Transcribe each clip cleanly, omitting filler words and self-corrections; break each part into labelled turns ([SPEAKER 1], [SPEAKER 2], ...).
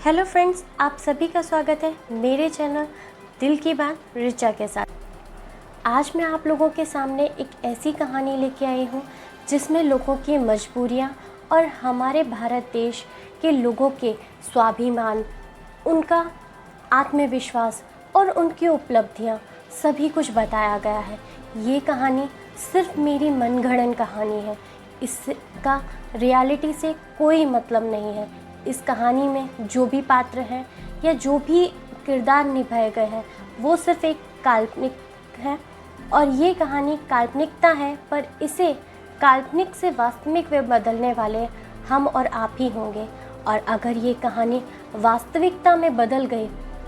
[SPEAKER 1] Hello friends, आप सभी का स्वागत है मेरे चैनल दिल की बात ऋचा के साथ। आज मैं आप लोगों के सामने एक ऐसी कहानी लेके आई हूँ जिसमें लोगों की मजबूरियाँ और हमारे भारत देश के लोगों के स्वाभिमान, उनका आत्मविश्वास और उनकी उपलब्धियाँ सभी कुछ बताया गया है। ये कहानी सिर्फ मेरी मनगढ़ंत कहानी है, इसका रियलिटी से कोई मतलब नहीं है। इस कहानी में जो भी पात्र हैं या जो भी किरदार निभाए गए हैं वो सिर्फ एक काल्पनिक है और ये कहानी काल्पनिकता है, पर इसे काल्पनिक से वास्तविक में बदलने वाले हम और आप ही होंगे। और अगर ये कहानी वास्तविकता में बदल गई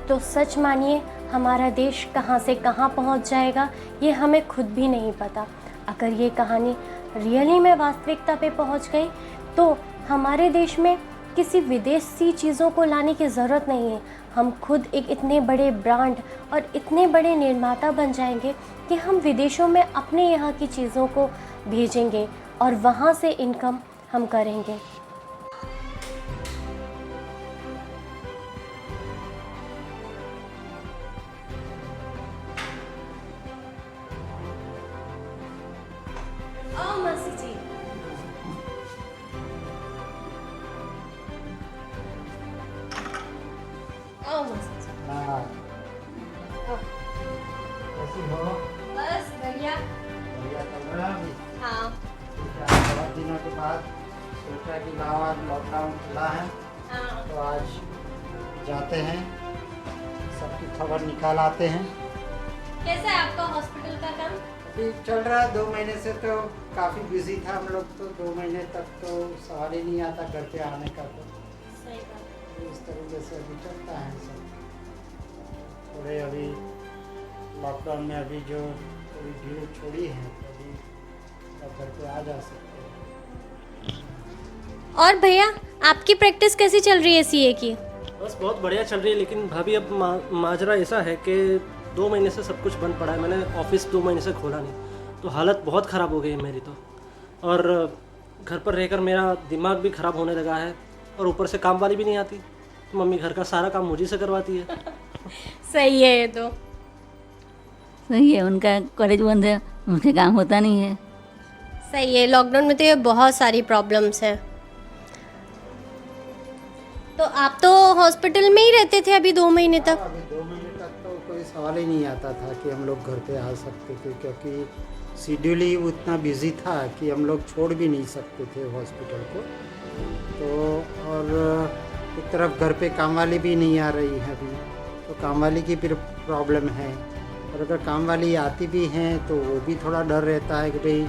[SPEAKER 1] तो सच मानिए हमारा देश कहाँ से कहाँ पहुँच जाएगा ये हमें खुद भी नहीं पता। अगर ये कहानी रियली में वास्तविकता पे पहुँच गई तो हमारे देश में किसी विदेशी चीज़ों को लाने की ज़रूरत नहीं है। हम खुद एक इतने बड़े ब्रांड और इतने बड़े निर्माता बन जाएंगे कि हम विदेशों में अपने यहाँ की चीज़ों को भेजेंगे और वहाँ से इनकम हम करेंगे। ओ मासी जी, ओ मासी जी।
[SPEAKER 2] हाँ, कैसी हो?
[SPEAKER 1] बस बढ़िया।
[SPEAKER 2] बढ़िया चल रहा है अभी?
[SPEAKER 1] हाँ
[SPEAKER 2] ठीक है, आज बहुत दिनों के बाद सोचा कि लाओ आज लॉकडाउन खुला है
[SPEAKER 1] हाँ।
[SPEAKER 2] तो आज जाते हैं, सबकी खबर निकाल आते हैं।
[SPEAKER 1] कैसा है आपका हॉस्पिटल का काम?
[SPEAKER 2] अभी चल रहा है, 2 महीने से तो काफ़ी बिजी था हम लोग, तो 2 महीने तक तो सवाल ही नहीं आता घर पे आने का। तो
[SPEAKER 1] सही बात।
[SPEAKER 2] इस तरीके से अभी चलता है सब। थोड़े अभी लॉकडाउन में अभी जो थोड़ी भीड़ छोड़ी है अभी सब घर पे आ जा सकते हैं।
[SPEAKER 1] और भैया, आपकी प्रैक्टिस कैसी चल रही है सीए की?
[SPEAKER 3] बस बहुत बढ़िया चल रही है, लेकिन भाभी अब माजरा ऐसा है कि 2 महीने से सब कुछ बंद पड़ा है। मैंने ऑफिस 2 महीने से खोला नहीं, तो हालत बहुत ख़राब हो गई है मेरी तो। और घर पर रहकर मेरा दिमाग भी ख़राब होने लगा है और ऊपर से काम वाली भी नहीं आती, तो मम्मी घर का सारा काम मुझे से करवाती है।
[SPEAKER 1] सही है ये तो।
[SPEAKER 4] सही है, उनका कॉलेज बंद है, उनसे काम होता नहीं है।
[SPEAKER 1] सही है, लॉकडाउन में तो ये बहुत सारी प्रॉब्लम्स हैं। तो आप तो हॉस्पिटल में ही रहते थे अभी 2 महीने तक?
[SPEAKER 2] अभी 2 महीने तक तो कोई सवाल ही नहीं आता था कि हम लोग घर पे आ सकते थे, क्योंकि शेड्यूल ही उतना बिजी था कि हम लोग छोड़ भी नहीं सकते थे हॉस्पिटल को। तो और एक तरफ घर पे काम वाली भी नहीं आ रही है अभी, तो काम वाली की फिर प्रॉब्लम है। और अगर काम वाली आती भी हैं तो वो भी थोड़ा डर रहता है कि भाई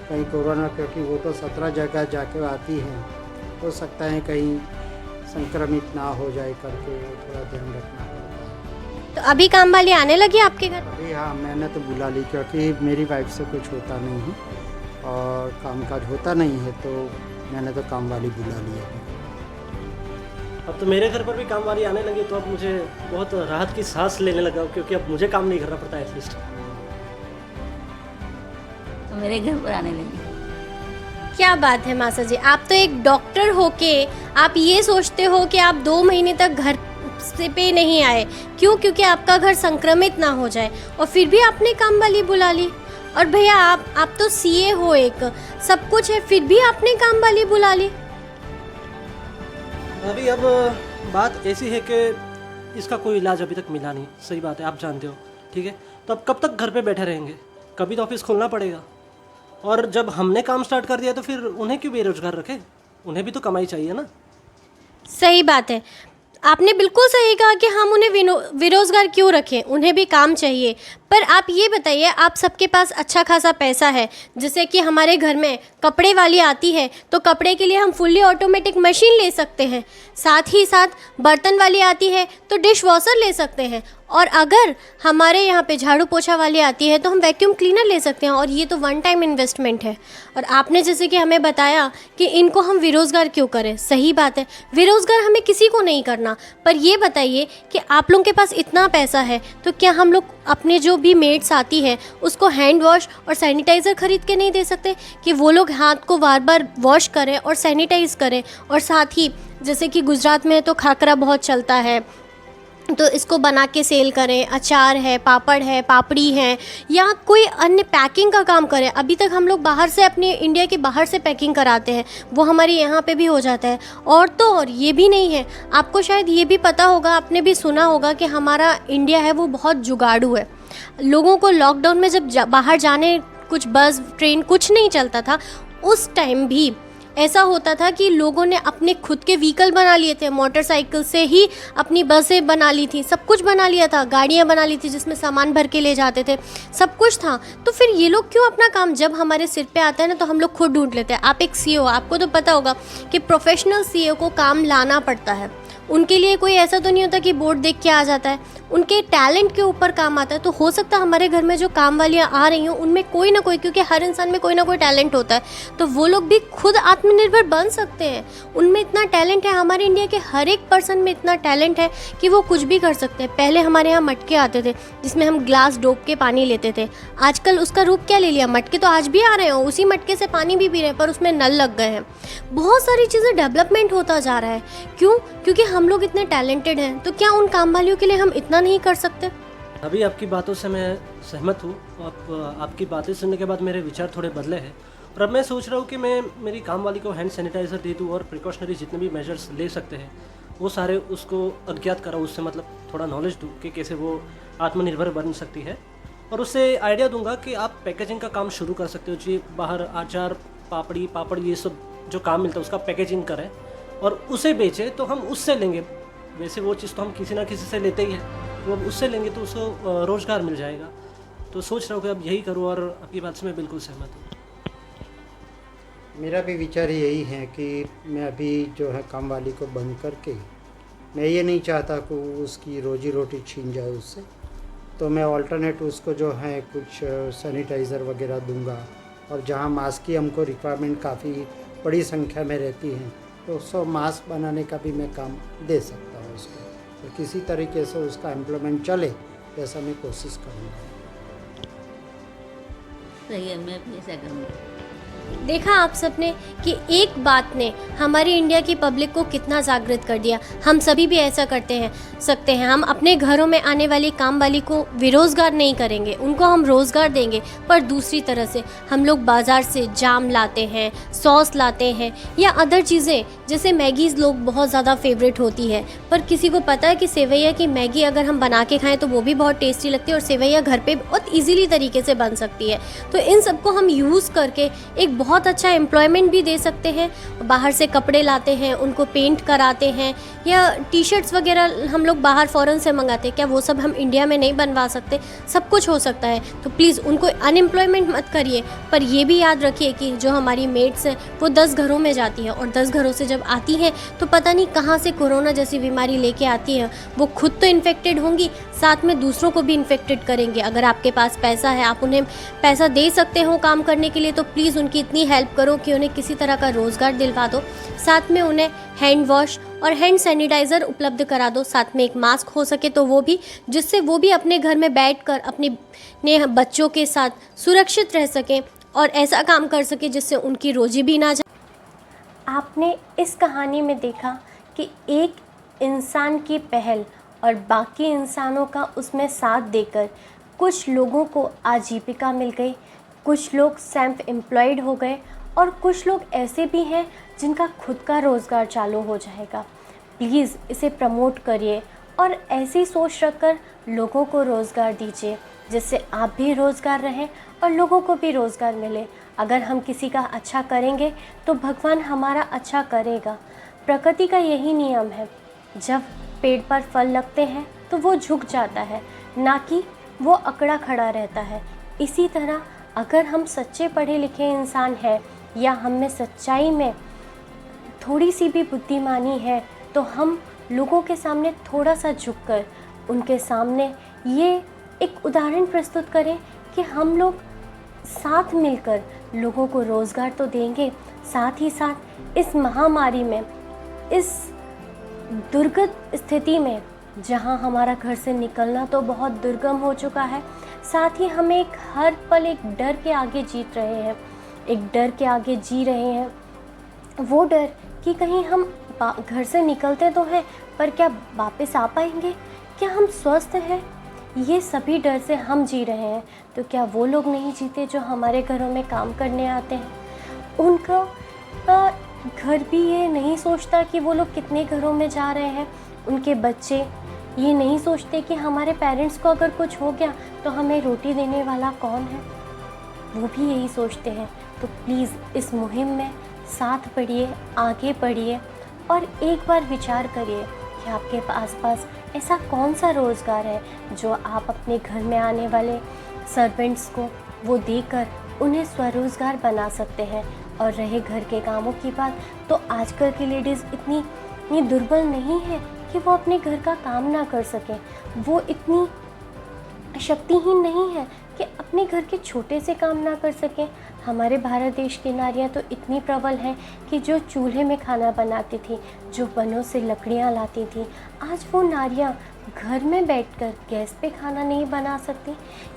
[SPEAKER 2] कहीं कोरोना, क्योंकि वो तो 17 जगह जाके आती हैं, हो सकता है कहीं संक्रमित ना हो जाए करके थोड़ा ध्यान रखना पड़ता है।
[SPEAKER 1] तो अभी काम वाली आने लगी आपके घर?
[SPEAKER 2] अभी हाँ, मैंने तो बुला ली, क्योंकि मेरी वाइफ से कुछ होता नहीं है और कामकाज होता नहीं है, तो मैंने तो काम वाली बुला ली अभी।
[SPEAKER 3] अब तो मेरे घर पर भी काम वाली आने लगी, तो अब मुझे बहुत राहत की सांस लेने लगा, क्योंकि अब मुझे काम नहीं करना पड़ता है एटलीस्ट।
[SPEAKER 4] तो मेरे घर पर आने लगी।
[SPEAKER 1] क्या बात है मासा जी, आप तो एक डॉक्टर होके आप ये सोचते हो कि आप 2 महीने तक घर से पे नहीं आए, क्यों? क्योंकि आपका घर संक्रमित ना हो जाए, और फिर भी आपने काम वाली बुला ली। और भैया आप तो सीए हो, एक सब कुछ है, फिर भी आपने काम वाली बुला ली।
[SPEAKER 3] अभी अब बात ऐसी है कि इसका कोई इलाज अभी तक मिला नहीं। सही बात है, आप जानते हो, ठीक है। तो अब कब तक घर पे बैठे रहेंगे? कभी तो ऑफिस खोलना पड़ेगा। और जब हमने काम स्टार्ट कर दिया तो फिर उन्हें क्यों बेरोजगार रखें? उन्हें भी तो कमाई चाहिए ना।
[SPEAKER 1] सही बात है, आपने बिल्कुल सही कहा कि हम उन्हें बेरोजगार क्यों रखें, उन्हें भी काम चाहिए। पर आप ये बताइए, आप सबके पास अच्छा खासा पैसा है, जैसे कि हमारे घर में कपड़े वाली आती है तो कपड़े के लिए हम फुल्ली ऑटोमेटिक मशीन ले सकते हैं, साथ ही साथ बर्तन वाली आती है तो डिश वॉशर ले सकते हैं, और अगर हमारे यहाँ पे झाड़ू पोछा वाली आती है तो हम वैक्यूम क्लीनर ले सकते हैं, और ये तो 1 टाइम इन्वेस्टमेंट है। और आपने जैसे कि हमें बताया कि इनको हम बेरोज़गार क्यों करें, सही बात है, बेरोज़गार हमें किसी को नहीं करना। पर ये बताइए कि आप लोगों के पास इतना पैसा है तो क्या हम लोग अपने जो भी मेड्स आती है उसको हैंड वॉश और सैनिटाइज़र ख़रीद के नहीं दे सकते कि वो लोग हाथ को बार बार वॉश करें और सैनिटाइज़ करें, और साथ ही जैसे कि गुजरात में तो खाकरा बहुत चलता है, तो इसको बना के सेल करें, अचार है, पापड़ है, पापड़ी है, या कोई अन्य पैकिंग का काम करें। अभी तक हम लोग बाहर से, अपने इंडिया के बाहर से पैकिंग कराते हैं, वो हमारे यहाँ पे भी हो जाता है। और तो और ये भी नहीं है, आपको शायद ये भी पता होगा, आपने भी सुना होगा कि हमारा इंडिया है वो बहुत जुगाड़ू है। लोगों को लॉकडाउन में जब बाहर जाने, कुछ बस ट्रेन कुछ नहीं चलता था, उस टाइम भी ऐसा होता था कि लोगों ने अपने खुद के व्हीकल बना लिए थे, मोटरसाइकिल से ही अपनी बसें बना ली थी, सब कुछ बना लिया था, गाड़ियाँ बना ली थी जिसमें सामान भर के ले जाते थे, सब कुछ था। तो फिर ये लोग क्यों अपना काम, जब हमारे सिर पे आता है ना तो हम लोग खुद ढूंढ लेते हैं। आप एक सीईओ, आपको तो पता होगा कि प्रोफेशनल सीईओ को काम लाना पड़ता है, उनके लिए कोई ऐसा तो नहीं होता कि बोर्ड देख के आ जाता है, उनके टैलेंट के ऊपर काम आता है। तो हो सकता है हमारे घर में जो काम वालियाँ आ रही हों उनमें कोई ना कोई, क्योंकि हर इंसान में कोई ना कोई टैलेंट होता है, तो वो लोग भी खुद आत्मनिर्भर बन सकते हैं। उनमें इतना टैलेंट है, हमारे इंडिया के हर एक पर्सन में इतना टैलेंट है कि वो कुछ भी कर सकते हैं। पहले हमारे यहाँ मटके आते थे जिसमें हम ग्लास डोब के पानी लेते थे, आजकल उसका रूप क्या ले लिया, मटके तो आज भी आ रहे हैं, उसी मटके से पानी भी पी रहे हैं, पर उसमें नल लग गए हैं। बहुत सारी चीज़ें डेवलपमेंट होता जा रहा है। क्यों? क्योंकि हम लोग इतने टैलेंटेड हैं। तो क्या उन काम वालियों के लिए हम इतना नहीं कर सकते?
[SPEAKER 3] अभी आपकी बातों से मैं सहमत हूँ। आपकी बातें सुनने के बाद मेरे विचार थोड़े बदले हैं, और अब मैं सोच रहा हूँ कि मैं मेरी काम वाली को हैंड सैनिटाइज़र दे दूँ और प्रिकॉशनरी जितने भी मेजर्स ले सकते हैं वो सारे उसको अज्ञात कराऊँ, उससे मतलब थोड़ा नॉलेज दूँ कि कैसे वो आत्मनिर्भर बन सकती है। और उससे आइडिया दूंगा कि आप पैकेजिंग का काम शुरू कर सकते हो जी, बाहर अचार, पापड़ ये सब जो काम मिलता है उसका पैकेजिंग करें और उसे बेचें, तो हम उससे लेंगे। वैसे वो चीज़ तो हम किसी ना किसी से लेते ही हैं, तो अब उससे लेंगे तो उसको रोज़गार मिल जाएगा। तो सोच रहा हूँ कि अब यही करूँ, और आपकी बात से मैं बिल्कुल सहमत हूँ।
[SPEAKER 2] मेरा भी विचार यही है कि मैं अभी जो है काम वाली को बंद करके, मैं ये नहीं चाहता कि उसकी रोजी रोटी छीन जाए उससे, तो मैं ऑल्टरनेट उसको जो है कुछ सैनिटाइज़र वगैरह दूंगा। और जहाँ मास्क की हमको रिक्वायरमेंट काफ़ी बड़ी संख्या में रहती है तो उसको मास्क बनाने का भी मैं काम दे सकता हूँ उसको, तो किसी तरीके से उसका एम्प्लॉयमेंट चले ऐसा मैं कोशिश करूँगा।
[SPEAKER 4] सही है, मैं भी ऐसा करूँगा।
[SPEAKER 1] देखा आप सबने कि एक बात ने हमारी इंडिया की पब्लिक को कितना जागृत कर दिया। हम सभी भी ऐसा करते सकते हैं। हम अपने घरों में आने वाली काम वाली को बेरोज़गार नहीं करेंगे, उनको हम रोज़गार देंगे। पर दूसरी तरह से हम लोग बाज़ार से जाम लाते हैं, सॉस लाते हैं, या अदर चीज़ें जैसे मैगीज़ लोग बहुत ज़्यादा फेवरेट होती है। पर किसी को पता है कि सेवैया की मैगी अगर हम बना के खाएँ तो वो भी बहुत टेस्टी लगती है, और सेवैया घर पे बहुत ईजीली तरीके से बन सकती है। तो इन सबको हम यूज़ करके एक बहुत अच्छा एम्प्लॉयमेंट भी दे सकते हैं। बाहर से कपड़े लाते हैं, उनको पेंट कराते हैं, या टी शर्ट्स वगैरह हम लोग बाहर फ़ॉरेन से मंगाते हैं, क्या वो सब हम इंडिया में नहीं बनवा सकते? सब कुछ हो सकता है। तो प्लीज़ उनको अनएम्प्लॉयमेंट मत करिए, पर ये भी याद रखिए कि जो हमारी मेड्स हैं वो 10 घरों में जाती हैं, और 10 घरों से जब आती हैं तो पता नहीं कहाँ से कोरोना जैसी बीमारी लेके आती हैं। वो खुद तो इन्फेक्टेड होंगी, साथ में दूसरों को भी इन्फेक्टेड करेंगे। अगर आपके पास पैसा है, आप उन्हें पैसा दे सकते हो काम करने के लिए, तो प्लीज़ उनकी इतनी हेल्प करो कि उन्हें किसी तरह का रोज़गार दिलवा दो। साथ में उन्हें हैंड वॉश और हैंड सैनिटाइज़र उपलब्ध करा दो, साथ में एक मास्क हो सके तो वो भी, जिससे वो भी अपने घर में बैठकर अपने बच्चों के साथ सुरक्षित रह सकें और ऐसा काम कर सके जिससे उनकी रोजी भी ना जाए। आपने इस कहानी में देखा कि एक इंसान की पहल और बाकी इंसानों का उसमें साथ देकर कुछ लोगों को आजीविका मिल गई, कुछ लोग सेल्फ एम्प्लॉयड हो गए, और कुछ लोग ऐसे भी हैं जिनका खुद का रोज़गार चालू हो जाएगा। प्लीज़ इसे प्रमोट करिए और ऐसी सोच रखकर लोगों को रोज़गार दीजिए, जिससे आप भी रोज़गार रहें और लोगों को भी रोज़गार मिले। अगर हम किसी का अच्छा करेंगे तो भगवान हमारा अच्छा करेगा। प्रकृति का यही नियम है, जब पेड़ पर फल लगते हैं तो वो झुक जाता है, ना कि वो अकड़ा खड़ा रहता है। इसी तरह अगर हम सच्चे पढ़े लिखे इंसान हैं, या हम में सच्चाई में थोड़ी सी भी बुद्धिमानी है, तो हम लोगों के सामने थोड़ा सा झुककर उनके सामने ये एक उदाहरण प्रस्तुत करें कि हम लोग साथ मिलकर लोगों को रोज़गार तो देंगे, साथ ही साथ इस महामारी में, इस दुर्गत स्थिति में जहां हमारा घर से निकलना तो बहुत दुर्गम हो चुका है, साथ ही हम एक हर पल एक डर के आगे जीत रहे हैं, एक डर के आगे जी रहे हैं। वो डर कि कहीं हम घर से निकलते तो हैं, पर क्या वापस आ पाएंगे? क्या हम स्वस्थ हैं? ये सभी डर से हम जी रहे हैं, तो क्या वो लोग नहीं जीते जो हमारे घरों में काम करने आते हैं? उनका घर भी ये नहीं सोचता कि वो लोग कितने घरों में जा रहे हैं। उनके बच्चे ये नहीं सोचते कि हमारे पेरेंट्स को अगर कुछ हो गया तो हमें रोटी देने वाला कौन है। वो भी यही सोचते हैं। तो प्लीज़ इस मुहिम में साथ बढ़िए, आगे बढ़िए और एक बार विचार करिए कि आपके आसपास ऐसा कौन सा रोज़गार है जो आप अपने घर में आने वाले सर्वेंट्स को वो देकर उन्हें स्वरोज़गार बना सकते हैं। और रहे घर के कामों की बात, तो आजकल की लेडीज़ इतनी दुर्बल नहीं है कि वो अपने घर का काम ना कर सकें। वो इतनी शक्तिहीन नहीं है कि अपने घर के छोटे से काम ना कर सकें। हमारे भारत देश की नारियां तो इतनी प्रबल हैं कि जो चूल्हे में खाना बनाती थी, जो वनों से लकड़ियां लाती थी, आज वो नारियां घर में बैठकर गैस पे खाना नहीं बना सकती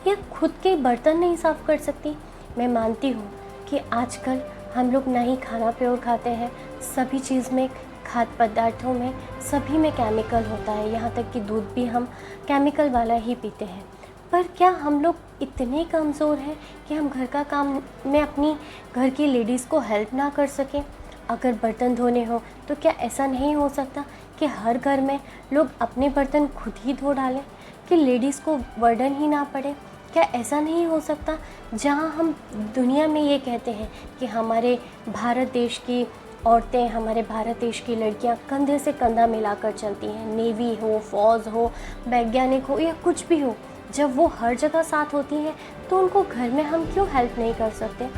[SPEAKER 1] या खुद के बर्तन नहीं साफ़ कर सकती। मैं मानती हूँ कि आजकल हम लोग ना ही खाना प्योर खाते हैं, सभी चीज़ में, खाद्य पदार्थों में, सभी में केमिकल होता है। यहाँ तक कि दूध भी हम केमिकल वाला ही पीते हैं। पर क्या हम लोग इतने कमज़ोर हैं कि हम घर का काम में अपनी घर की लेडीज़ को हेल्प ना कर सकें? अगर बर्तन धोने हो तो क्या ऐसा नहीं हो सकता कि हर घर में लोग अपने बर्तन खुद ही धो डालें, कि लेडीज़ को बर्डन ही ना पड़े? क्या ऐसा नहीं हो सकता? जहाँ हम दुनिया में ये कहते हैं कि हमारे भारत देश की औरतें, हमारे भारत देश की लड़कियां कंधे से कंधा मिलाकर चलती हैं, नेवी हो, फौज हो, वैज्ञानिक हो या कुछ भी हो, जब वो हर जगह साथ होती हैं तो उनको घर में हम क्यों हेल्प नहीं कर सकते?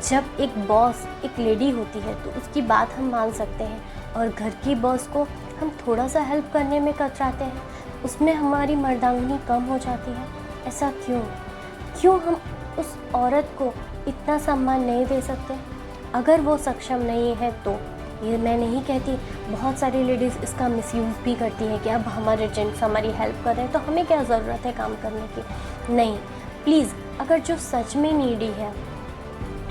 [SPEAKER 1] जब एक बॉस एक लेडी होती है तो उसकी बात हम मान सकते हैं, और घर की बॉस को हम थोड़ा सा हेल्प करने में कतराते हैं, उसमें हमारी मर्दांगनी कम हो जाती है। ऐसा क्यों हम उस औरत को इतना सम्मान नहीं दे सकते? अगर वो सक्षम नहीं है तो ये मैं नहीं कहती, बहुत सारी लेडीज़ इसका मिसयूज़ भी करती हैं कि अब हमारे जेंट्स हमारी हेल्प कर रहे हैं तो हमें क्या ज़रूरत है काम करने की। नहीं, प्लीज़, अगर जो सच में नीडी है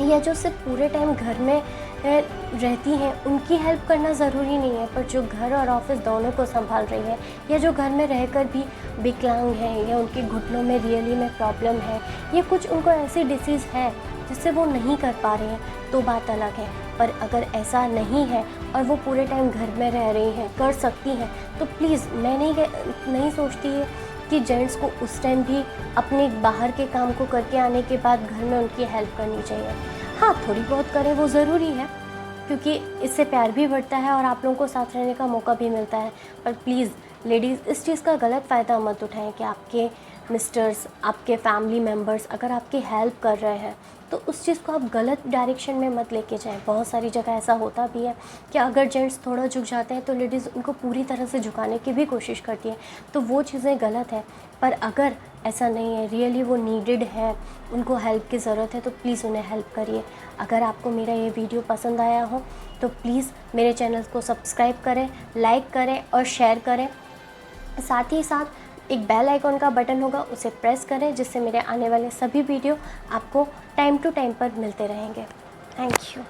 [SPEAKER 1] या जो सिर्फ पूरे टाइम घर में रहती हैं, उनकी हेल्प करना ज़रूरी नहीं है, पर जो घर और ऑफिस दोनों को संभाल रही है, या जो घर में रहकर भी विकलांग हैं, या उनके घुटनों में रियली में प्रॉब्लम है, या कुछ उनको ऐसी डिसीज़ है जिससे वो नहीं कर पा रहे हैं, तो बात अलग है। पर अगर ऐसा नहीं है और वो पूरे टाइम घर में रह रही हैं, कर सकती हैं, तो प्लीज़, मैं नहीं सोचती है कि जेंट्स को उस टाइम भी अपने बाहर के काम को करके आने के बाद घर में उनकी हेल्प करनी चाहिए। हाँ, थोड़ी बहुत करें, वो ज़रूरी है, क्योंकि इससे प्यार भी बढ़ता है और आप लोगों को साथ रहने का मौका भी मिलता है। पर प्लीज़ लेडीज़, इस चीज़ का गलत फ़ायदा मत उठाएं कि आपके मिस्टर्स, आपके फैमिली मेम्बर्स अगर आपकी हेल्प कर रहे हैं तो उस चीज़ को आप गलत डायरेक्शन में मत लेके जाएं। बहुत सारी जगह ऐसा होता भी है कि अगर जेंट्स थोड़ा झुक जाते हैं तो लेडीज़ उनको पूरी तरह से झुकाने की भी कोशिश करती है, तो वो चीज़ें गलत है। पर अगर ऐसा नहीं है, रियली वो नीडेड है, उनको हेल्प की ज़रूरत है, तो प्लीज़ उन्हें हेल्प करिए। अगर आपको मेरा ये वीडियो पसंद आया हो तो प्लीज़ मेरे चैनल को सब्सक्राइब करें, लाइक करें और शेयर करें। साथ ही साथ एक बेल आइकॉन का बटन होगा, उसे प्रेस करें, जिससे मेरे आने वाले सभी वीडियो आपको टाइम टू टाइम पर मिलते रहेंगे। Thank you.